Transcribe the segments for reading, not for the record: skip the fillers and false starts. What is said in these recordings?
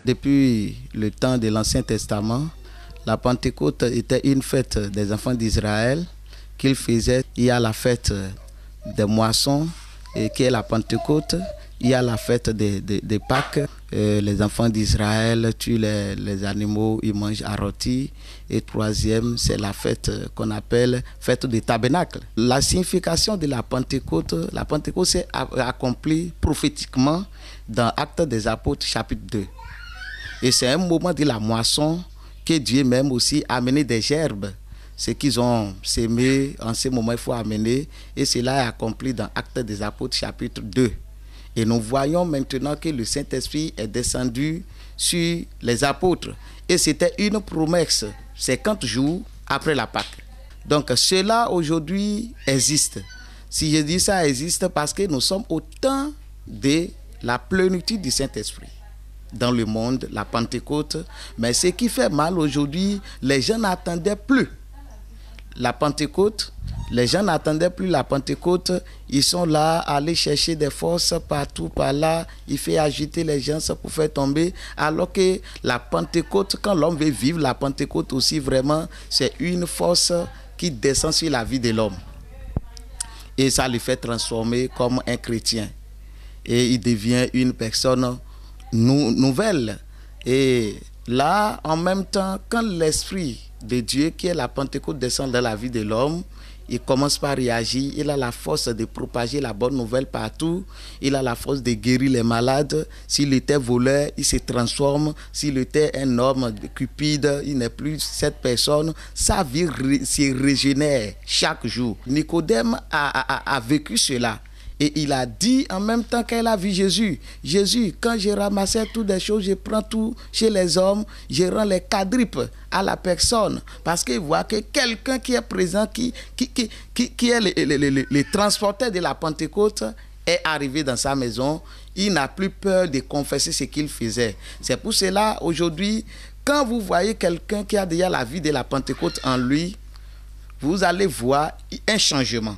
Depuis le temps de l'Ancien Testament, la Pentecôte était une fête des enfants d'Israël qu'ils faisaient. Il y a la fête des moissons, qui est la Pentecôte. Il y a la fête des Pâques. Les enfants d'Israël tuent les animaux, ils mangent à rôti. Et troisième, c'est la fête qu'on appelle fête des tabernacles. La signification de la Pentecôte s'est accomplie prophétiquement dans Actes des Apôtres chapitre 2. Et c'est un moment de la moisson que Dieu même aussi a amené des gerbes. Ce qu'ils ont sémé, en ce moment, il faut amener. Et cela est accompli dans Actes des Apôtres chapitre 2. Et nous voyons maintenant que le Saint-Esprit est descendu sur les apôtres. Et c'était une promesse, 50 jours après la Pâque. Donc cela aujourd'hui existe. Si je dis ça existe parce que nous sommes au temps de la plénitude du Saint-Esprit. Dans le monde, la Pentecôte. Mais ce qui fait mal aujourd'hui, les gens n'attendaient plus la Pentecôte. Les gens n'attendaient plus la Pentecôte. Ils sont là à aller chercher des forces partout, par là. Il fait agiter les gens pour faire tomber. Alors que la Pentecôte, quand l'homme veut vivre la Pentecôte aussi, vraiment, c'est une force qui descend sur la vie de l'homme. Et ça le fait transformer comme un chrétien. Et il devient une personne nouvelle. Et là, en même temps, quand l'Esprit de Dieu, qui est la Pentecôte, descend dans la vie de l'homme, il commence par réagir. Il a la force de propager la bonne nouvelle partout. Il a la force de guérir les malades. S'il était voleur, il se transforme. S'il était un homme cupide, il n'est plus cette personne. Sa vie se régénère chaque jour. Nicodème a vécu cela. Et il a dit en même temps qu'elle a vu Jésus. Jésus, quand je ramassais toutes les choses, je prends tout chez les hommes, je rends les quadruples à la personne. Parce qu'il voit que quelqu'un qui est présent, qui est le transporteur de la Pentecôte, est arrivé dans sa maison. Il n'a plus peur de confesser ce qu'il faisait. C'est pour cela, aujourd'hui, quand vous voyez quelqu'un qui a déjà la vie de la Pentecôte en lui, vous allez voir un changement.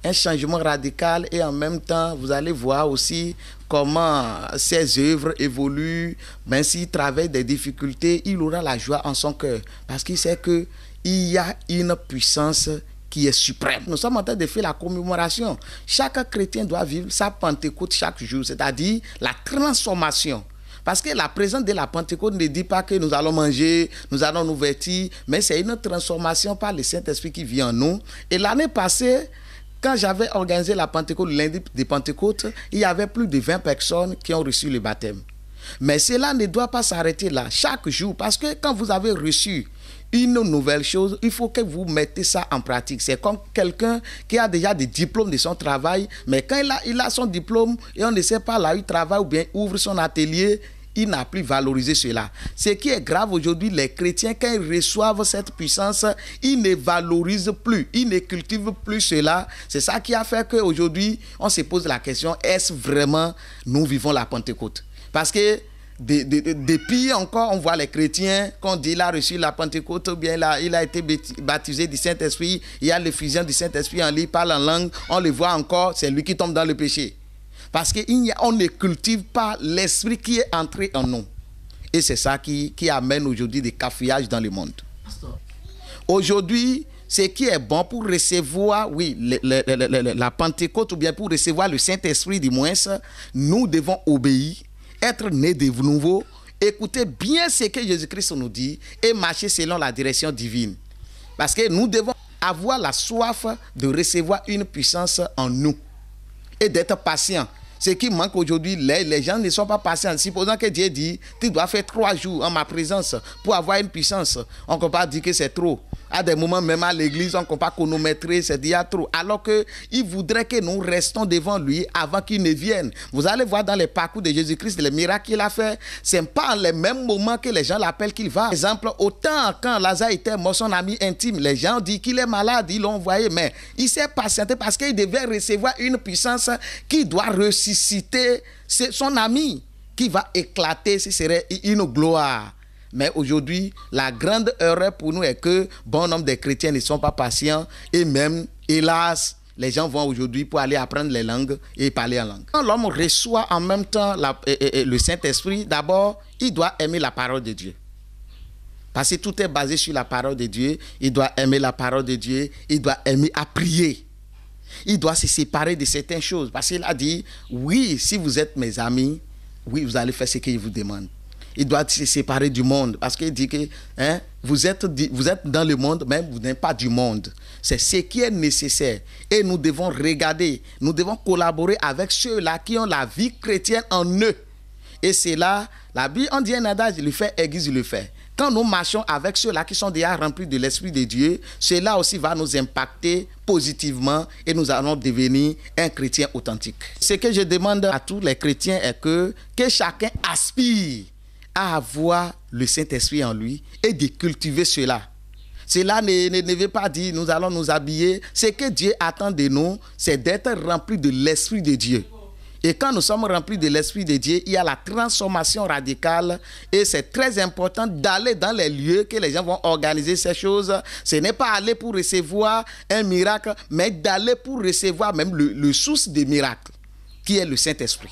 Un changement radical, et en même temps, vous allez voir aussi comment ses œuvres évoluent. Même s'il travaille des difficultés, il aura la joie en son cœur. Parce qu'il sait qu'il y a une puissance qui est suprême. Nous sommes en train de faire la commémoration. Chaque chrétien doit vivre sa Pentecôte chaque jour, c'est-à-dire la transformation. Parce que la présence de la Pentecôte ne dit pas que nous allons manger, nous allons nous vêtir, mais c'est une transformation par le Saint-Esprit qui vit en nous. Et l'année passée, quand j'avais organisé la Pentecôte, le lundi de Pentecôte, il y avait plus de 20 personnes qui ont reçu le baptême. Mais cela ne doit pas s'arrêter là, chaque jour, parce que quand vous avez reçu une nouvelle chose, il faut que vous mettez ça en pratique. C'est comme quelqu'un qui a déjà des diplômes de son travail, mais quand il a son diplôme et on ne sait pas là où il travaille ou bien ouvre son atelier, il n'a plus valorisé cela. Ce qui est grave aujourd'hui, les chrétiens, quand ils reçoivent cette puissance, ils ne valorisent plus, ils ne cultivent plus cela. C'est ça qui a fait qu'aujourd'hui, on se pose la question, est-ce vraiment nous vivons la Pentecôte? Parce que depuis encore, on voit les chrétiens, qu'on dit il a reçu la Pentecôte, ou bien il a été baptisé du Saint-Esprit, il y a l'effusion du Saint-Esprit en lui, il parle en langue, on le voit encore, c'est lui qui tombe dans le péché. Parce qu'on ne cultive pas l'esprit qui est entré en nous. Et c'est ça qui amène aujourd'hui des cafouillages dans le monde. Aujourd'hui, ce qui est bon pour recevoir, la Pentecôte, ou bien pour recevoir le Saint-Esprit du moins, nous devons obéir, être nés de nouveau, écouter bien ce que Jésus-Christ nous dit et marcher selon la direction divine. Parce que nous devons avoir la soif de recevoir une puissance en nous et d'être patients. Ce qui manque aujourd'hui, les gens ne sont pas patients. Supposons que Dieu dit, tu dois faire 3 jours en ma présence pour avoir une puissance. On ne peut pas dire que c'est trop. À des moments, même à l'église, on ne peut pas chronométrer, c'est déjà trop. Alors qu'il voudrait que nous restons devant lui avant qu'il ne vienne. Vous allez voir dans les parcours de Jésus-Christ, les miracles qu'il a fait, ce n'est pas les mêmes moments que les gens l'appellent qu'il va. Par exemple, autant quand Lazare était mort, son ami intime, les gens disent qu'il est malade, ils l'ont envoyé, mais il s'est patienté parce qu'il devait recevoir une puissance qui doit ressusciter son ami, qui va éclater, ce serait une gloire. Mais aujourd'hui, la grande erreur pour nous est que bon nombre de chrétiens ne sont pas patients et même, hélas, Les gens vont aujourd'hui pour aller apprendre les langues et parler en langue. Quand l'homme reçoit en même temps le Saint-Esprit, d'abord, il doit aimer la parole de Dieu. Parce que tout est basé sur la parole de Dieu. Il doit aimer la parole de Dieu. Il doit aimer à prier. Il doit se séparer de certaines choses. Parce qu'il a dit, oui, si vous êtes mes amis, oui, vous allez faire ce qu'il vous demande. Il doit se séparer du monde. Parce qu'il dit que vous êtes dans le monde, mais vous n'êtes pas du monde. C'est ce qui est nécessaire. Et nous devons regarder, nous devons collaborer avec ceux-là qui ont la vie chrétienne en eux. Et c'est là, la Bible, on dit un adage, le fait aiguise le fait. Quand nous marchons avec ceux-là qui sont déjà remplis de l'Esprit de Dieu, cela aussi va nous impacter positivement et nous allons devenir un chrétien authentique. Ce que je demande à tous les chrétiens est que chacun aspire à avoir le Saint-Esprit en lui et de cultiver cela. Cela ne veut pas dire nous allons nous habiller. Ce que Dieu attend de nous, c'est d'être remplis de l'Esprit de Dieu. Et quand nous sommes remplis de l'Esprit de Dieu, il y a la transformation radicale et c'est très important d'aller dans les lieux que les gens vont organiser ces choses. Ce n'est pas aller pour recevoir un miracle, mais d'aller pour recevoir même le source des miracles, qui est le Saint-Esprit.